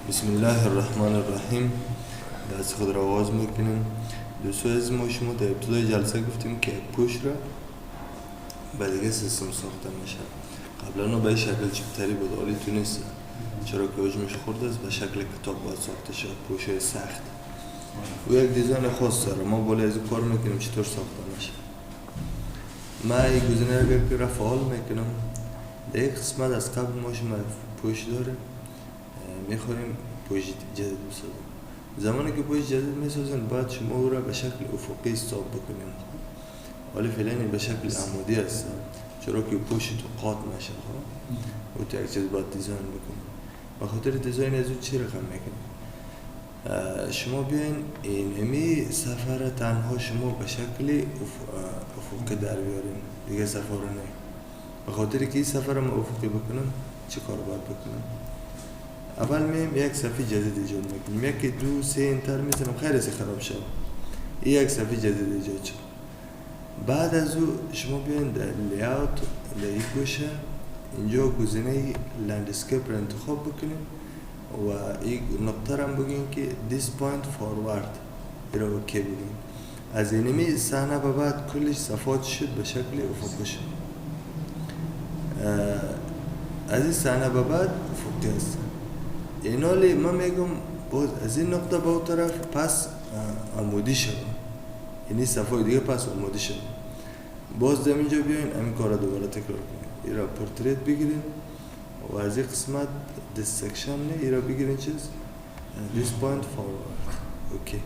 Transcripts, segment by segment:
بسم الله الرحمن الرحیم. دست خود را آغاز میکنیم. دوستو از ما شما در ابتدای جلسه گفتیم که پوش را به دیگه سیستم ساخته میشه. قبلا به شکل چپتری بود، حالی تو نیست، چرا که حجمش خورده است. به شکل کتاب باید ساخته شد، پوشه سخت. و یک دیزاین خاص داره. ما بالا از کار میکنیم چطور ساخته میشه. ما این گزینه را فعال میکنم. در یک قسمت از قبل ما شما پوش داره، میخوایم پوش جدید بسازیم. زمانی که پوش جدید میسازیم باید شما او را به شکل افقی استاب بکنیم. ولی فعلا به شکل عمودی است، چرا که پوش تو قاط میشه و تو یک چیز باید دیزاین بکنیم. به خاطر دیزاین از اون چی رقم میکنیم؟ شما بیاین اینمی سفر تنها شما به شکل افقی در بیاریم، دیگه سفر نه. به خاطر که این سفر ما افقی بکنم چه کار باید بکنم؟ اول میم یک صفحه جدید ایجاد میکنیم. یکی دو سه انتر میزنم، خیلی خراب شد. این یک صفحه جدید ایجاد شد. بعد از او شما بیاین در لیاوت در این گوشه اینجا گزینه لندسکیپ را انتخاب بکنیم و این نقطه را بگیم که this point forward این را اوکی بگیم. از اینمی صحنه به بعد کلش صفحات شد به شکل افقی شد. از این صحنه به بعد افقی است. اینالی من میگم باز از این نقطه به اون طرف پس عمودی شد، یعنی صفحه دیگه پس عمودی شد. باز در اینجا بیاین همین کار را دوباره تکرار کنیم. این را پورتریت بگیرین و از این قسمت دیسکشن نه این را بگیرین چیز this point forward اوکی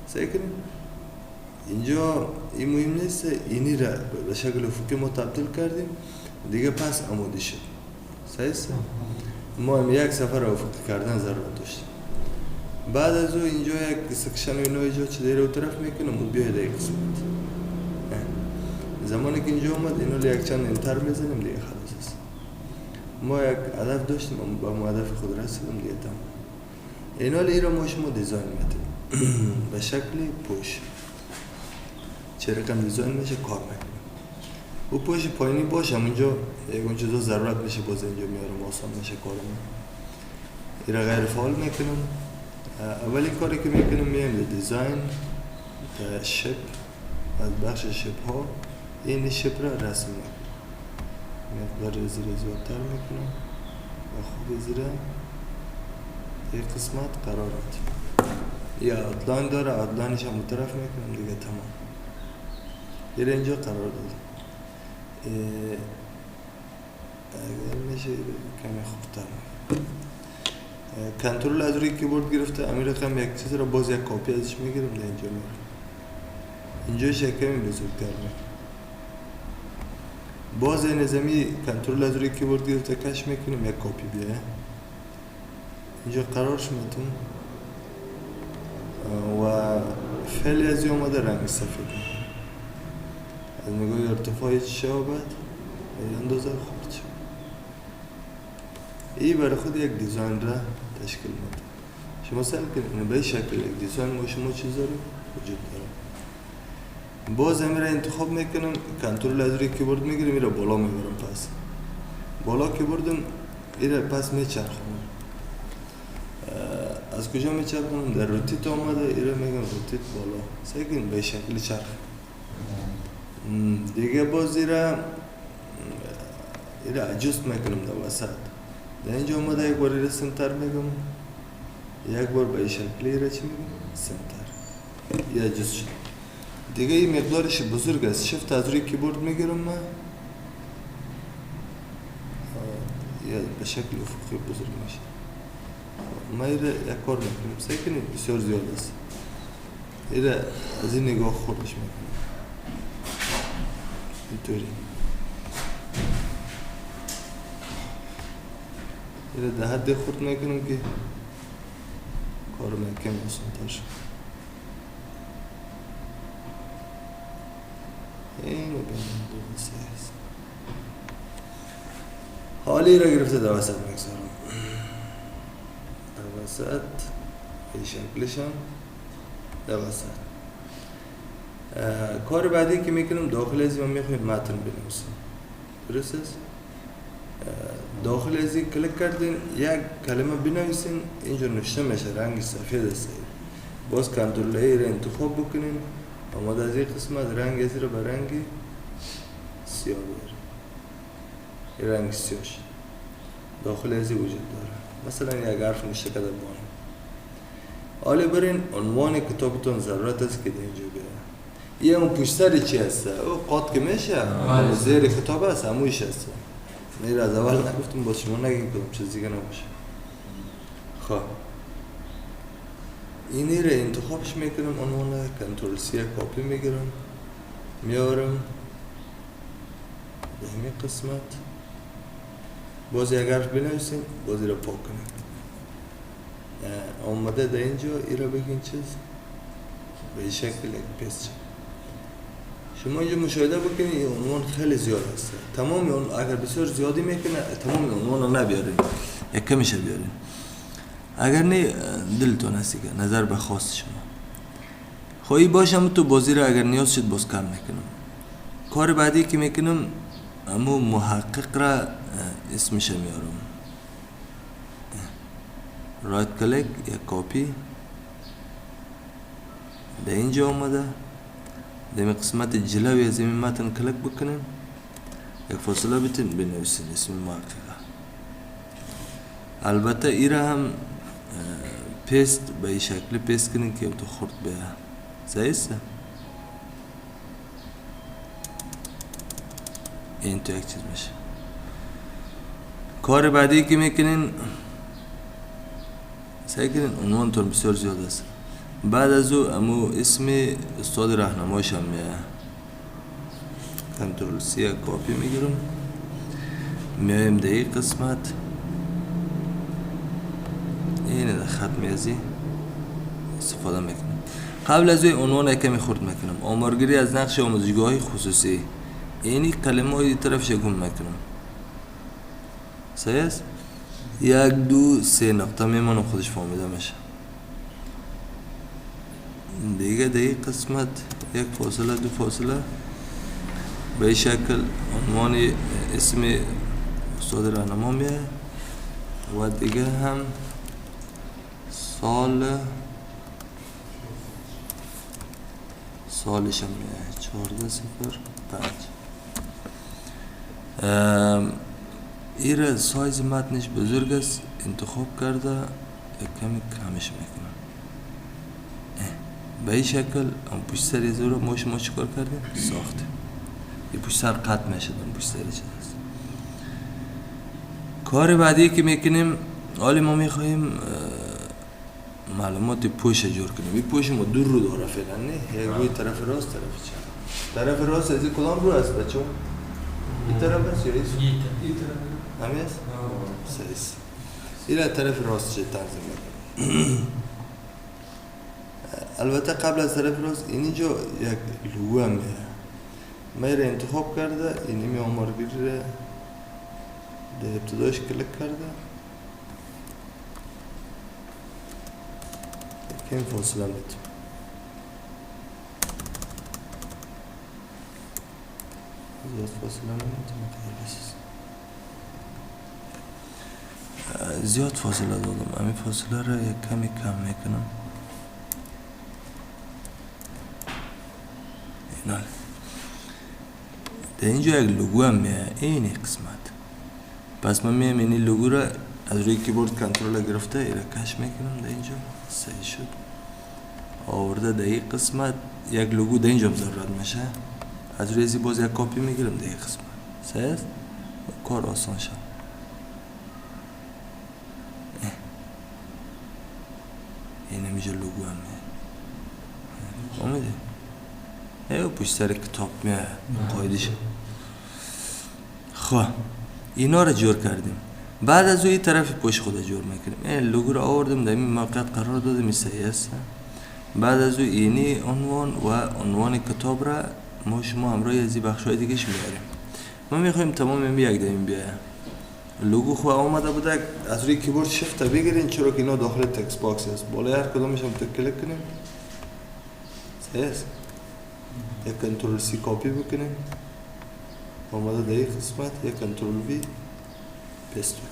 سعی کنیم. اینجا این مهم نیست، اینی را به شکل افقی ما تبدیل کردیم دیگه پس عمودی شد. صحیح است؟ ما هم یک سفر افقی کردن ضرورت داشتیم. بعد از او اینجا یک سکشن و اینو ایجاد شده رو طرف میکنم و بیاید یک قسمت. زمانی که اینجا اومد اینو یک چند انتر میزنیم دیگه خلاص است. ما یک هدف داشتیم و با هدف خود رسیدیم دیگه تمام. اینو ای را ما شما دیزاین میدیم به شکل پوش. چه رقم دیزاین میشه کار میکنیم. و پوش پایینی باشه اونجا یک اون چیزا ضرورت میشه باز اینجا میارم آسان میشه کارم. این را غیر فعال میکنم. اولین کاری که میکنم میایم به دیزاین تا شپ، از بخش شپ ها این شپ را رسم میکنم. مقدار زیادتر میکنم و خوب زیر یک قسمت قرار میدم. یا آوتلاین داره، آوتلاینش هم طرف میکنم دیگه تمام. این اینجا قرار دادم. اگر میشه کمی خوبتر میکنم. کنترل از روی کیبورد گرفته امیر رقم یک چیز را باز یک کپی ازش میگیرم در اینجا میارم. اینجا شکمی بزرگتر میکنم. باز این نظامی کنترل از روی کیبورد گرفته کش میکنم یک کپی بیایه اینجا قرارش میتونم و فعلی از این آمده رنگ سفید از نگاه ارتفاع شبابت اندازه خورد شد. این برای خود یک دیزاین را تشکیل میده. شما سعی کنید به شکل یک دیزاین با شما چیز داره وجود داره. باز همین را انتخاب میکنم، کنترل از روی کیبورد میگیرم، این را بالا میبرم پس بالا کیبوردم این را پس میچرخونم. از کجا میچرخونم؟ در روتیت آمده این را میگم روتیت بالا. سعی کنید به شکل چرخ دیگه. باز این را اجست میکنم در وسط. در اینجا آمده یک بار را سنتر میگم، یک بار به شکلی را چی میگم؟ سنتر. یا اجست شد دیگه. این مقدارش بزرگ است. شفت از روی کیبورد میگیرم من یا به شکل افقی بزرگ میشه. ما این را یک کار میکنیم. سعی کنید بسیار زیاد است. این را از این نگاه خوردش میکنیم اینطوری. این را ده حد خورد میکنم که کار میکنم آسان تر شد. اینو بینیم دو بسه هست. حالی را گرفته در وسط میگذارم. در وسط این شکلش هم در وسط. کار بعدی که میکنم داخل از این میخوایم متن بنویسیم. درست است؟ داخل از این کلیک کردین یک کلمه بنویسین، اینجا نوشته میشه رنگ سفید است. باز کنترل ای را انتخاب بکنین، آماده از این قسمت رنگ از را به رنگ سیاه بیارین. این رنگ سیاه شد. داخل از این وجود داره. مثلا یک حرف نوشته کرده بانم. حالا برین عنوان کتابتون ضرورت است که در اینجا بیاره. یه اون پشت سر چی هست؟ او قاط که میشه، زیر کتاب هست، همویش هست. من از اول نگفتم باز شما نگیم کدوم چیز دیگه نباشه. خب اینی را انتخابش میکنم، عنوان را کنترل سی کاپی میگیرم، میارم به همین قسمت. باز یک حرف بنویسیم، باز را پاک کنیم. آمده در اینجا ای را بگین چیز به این شکل یک پیست شد. شما اینجا مشاهده بکنید این عنوان خیلی زیاد هست. تمام اون اگر بسیار زیادی میکنه تمام عنوان رو نبیارین، یک کمیشه بیارین. اگر نه دلتون هستی که نظر به خواست شما خواهی باشم تو بازی را اگر نیاز شد باز کم میکنم. کار بعدی که میکنم اما محقق را اسمش میارم. رایت کلیک یا کاپی در اینجا آمده. در قسمت جلوی از این متن کلیک بکنین، یک فاصله بتین بنویسین اسم محققه. البته ای را هم پیست به این شکل پیست کنین که تو خورد به سایسته. این تو یک چیز میشه. کار بعدی که میکنین سعی کنین عنوان تون بسیار زیاد است. بعد از او امو اسم استاد راهنمایش هم میاد. کنترل سی کاپی میگیرم، میایم در این قسمت این خط میازی استفاده میکنم. قبل از او عنوان کمی خورد میکنم. آمارگیری از نقش آموزشگاه خصوصی، اینی کلمه های طرف شگون میکنم. صحیح است؟ 1 2 3 نقطه میمانم خودش فهمیده میشه. دیگه در این قسمت یک فاصله دو فاصله به این شکل عنوان اسم استاد راهنما میه و دیگه هم سالش هم میه 1405. این سایز متنش بزرگ است، انتخاب کرده یک کمی کمش میکنم. به این شکل اون پشت سر یه زور ما شما چکار کردیم؟ ساخت. یه پشت سر قطع میشد اون پشت سر چیز است. کار بعدی که میکنیم حالی ما میخواییم معلومات پوش جور کنیم. این پوش ما دور رو داره فعلا نه، یک روی طرف راست طرف چپ. طرف راست از این کدام رو است بچه؟ این طرف است یا این طرف؟ همین است؟ صحیح است. این طرف راست چه تنظیم میکنیم. البته قبل از طرف راست اینجا یک لوگو هم میه. من را انتخاب کرده، اینی می آمارگیری را در ابتدایش کلیک کرده. کمی فاصله میتونم. زیاد فاصله نمیتونم زیاد فاصله دادم. همین فاصله را یک کمی کم میکنم. اینال در اینجا یک لوگو هم میه این قسمت. پس من میم این لوگو را از روی کیبورد کنترل گرفته ای را کش میکنم. در اینجا صحیح شد. آورده در این قسمت یک لوگو در اینجا ضرورت میشه. از روی باز یک کاپی میگیرم در این قسمت. صحیح است؟ کار آسان شد. این اینجا لوگو هم میه. آمده ایو پشت سر کتاب میه قایدش. خب اینا رو جور کردیم. بعد از این طرف پشت خود جور میکنیم. این لوگو رو آوردم در این موقعیت قرار دادم. این صحیح است. بعد از اینی عنوان و عنوان کتاب را ما شما همراه از این بخش‌های دیگه‌اش میاریم. ما میخوایم تمام این یک دیم بیایه. لوگو خواه آمده بوده از روی کیبورد شفت بگیرین، چرا که اینا داخل تکست باکس است. بالای هر کدومش هم کلیک کنیم. صحیح است. یک کنترل سی کاپی بکنیم. آمده در این قسمت یک کنترل وی پست بکنید.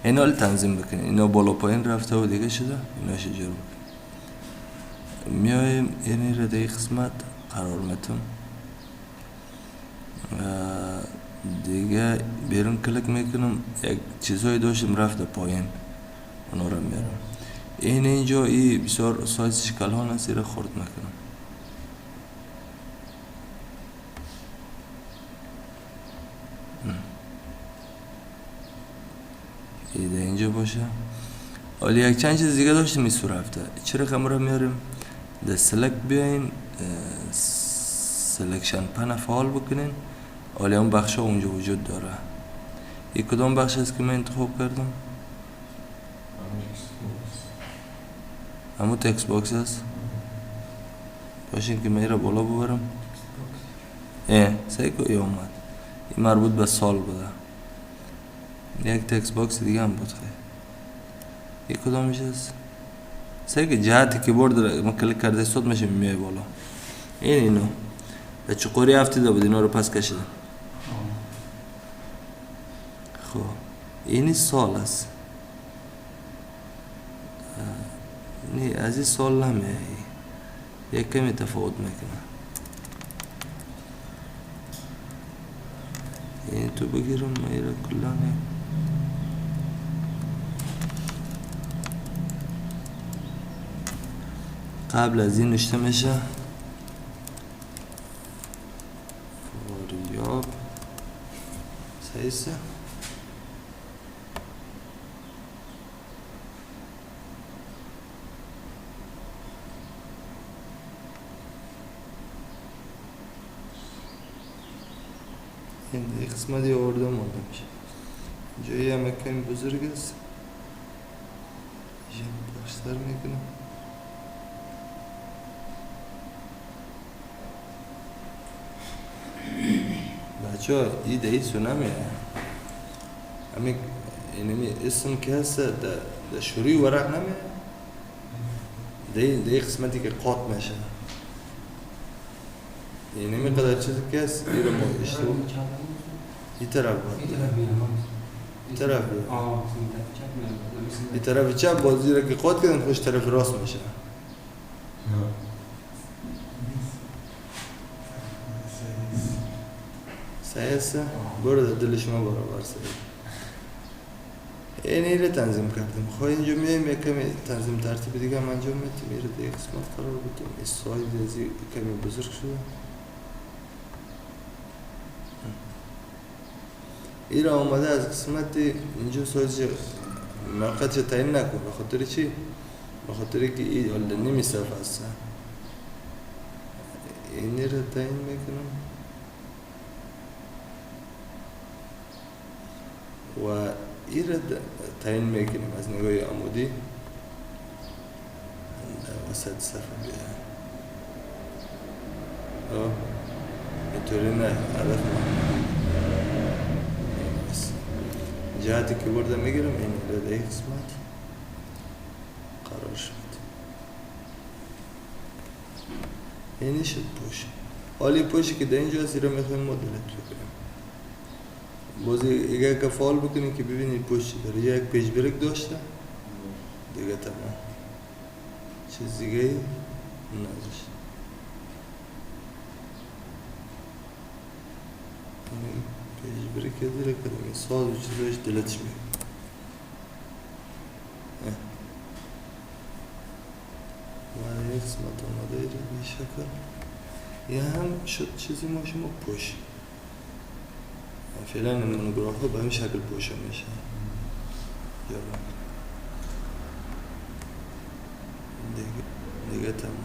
اینا رو تنظیم بکنید. اینا بالا پایین رفته و دیگه شده، اینا شجر بکنید. میایم اینی رو دیگه قسمت قرار میتم دیگه بیرون کلک میکنم، یک چیزایی داشتم رفته پایین اونا رو میارم. اینجا بسیار سایز اشکال ها نسی رو خورد میکنم. ایده اینجا باشه. ولی یک چند چیز دیگه داشتیم این رفته. چرا کامera میاریم؟ در سلکت بیاین، سلکشن پن فعال بکنین. ولی اون بخش ها اونجا وجود داره. این کدام بخش است که من انتخاب کردم؟ همون تکست باکس است. باشین که من را بالا ببرم. سعی که اومد. این مربوط به سال بوده. یک تکست باکس دیگه هم بود خیلی. این کدامش است؟ سعی که جهت کیبورد را ما کلیک کرده استاد میشه میای بالا. اینو به چقوری افتیده بود، اینا رو پس کشیدم. خب اینی سال است. نه از این سال نمیه، یک کمی تفاوت میکنه. این تو بگیرم میره کلانه. قبل از این نشته میشه فاریاب سیسه این قسمتی آورده مانده میشه. جایی هم کمی بزرگ است، اینجا پشتر میکنم. بچه ها ایده ایسو نمیه، همین اسم که هست در شروع ورق نمیه، ده قسمتی که قاط میشه. این قدر چیزی که هست این رو ما اشتباه این طرف باید این طرف چپ بازی را که قاط کردن خوش طرف راست میشه. صحیح است؟ برو در دل شما برابر صحیح. اینی رو تنظیم کردیم. خواهی اینجا میایم یک کمی تنظیم ترتیب دیگه هم انجام میتیم. این رو دیگه قسمت قرار بودیم. این سایز ازی کمی بزرگ شده. این را آمده از قسمت اینجا سایز موقت تعیین نکن. بخاطر چی؟ بخاطر که این حالا نمی صرف هست. اینی رو تعیین میکنم و این را تعیین میکنیم از نگاه عمودی وسط صفحه بیایم. اینطوری نه، هدف جهتی که برده میگیرم این را در یک قسمت قرار شد. اینی شد پوش. حالی پوشی که در اینجا هست این را میخوایم ما دلت بکنیم. بازی اگر که فعال بکنید که ببینید پشت داره یک پیج بریک داشته دیگه تمام، چیز دیگه نداشت. پیج بریک دیره کنیم ساز و چیزایش دلتش میگه. و یک قسمت آماده ایره به شکل یه هم شد چیزی ما شما پشت فعلا مونوگراف ها به همین شکل پوشه میشه. دیگه تمام.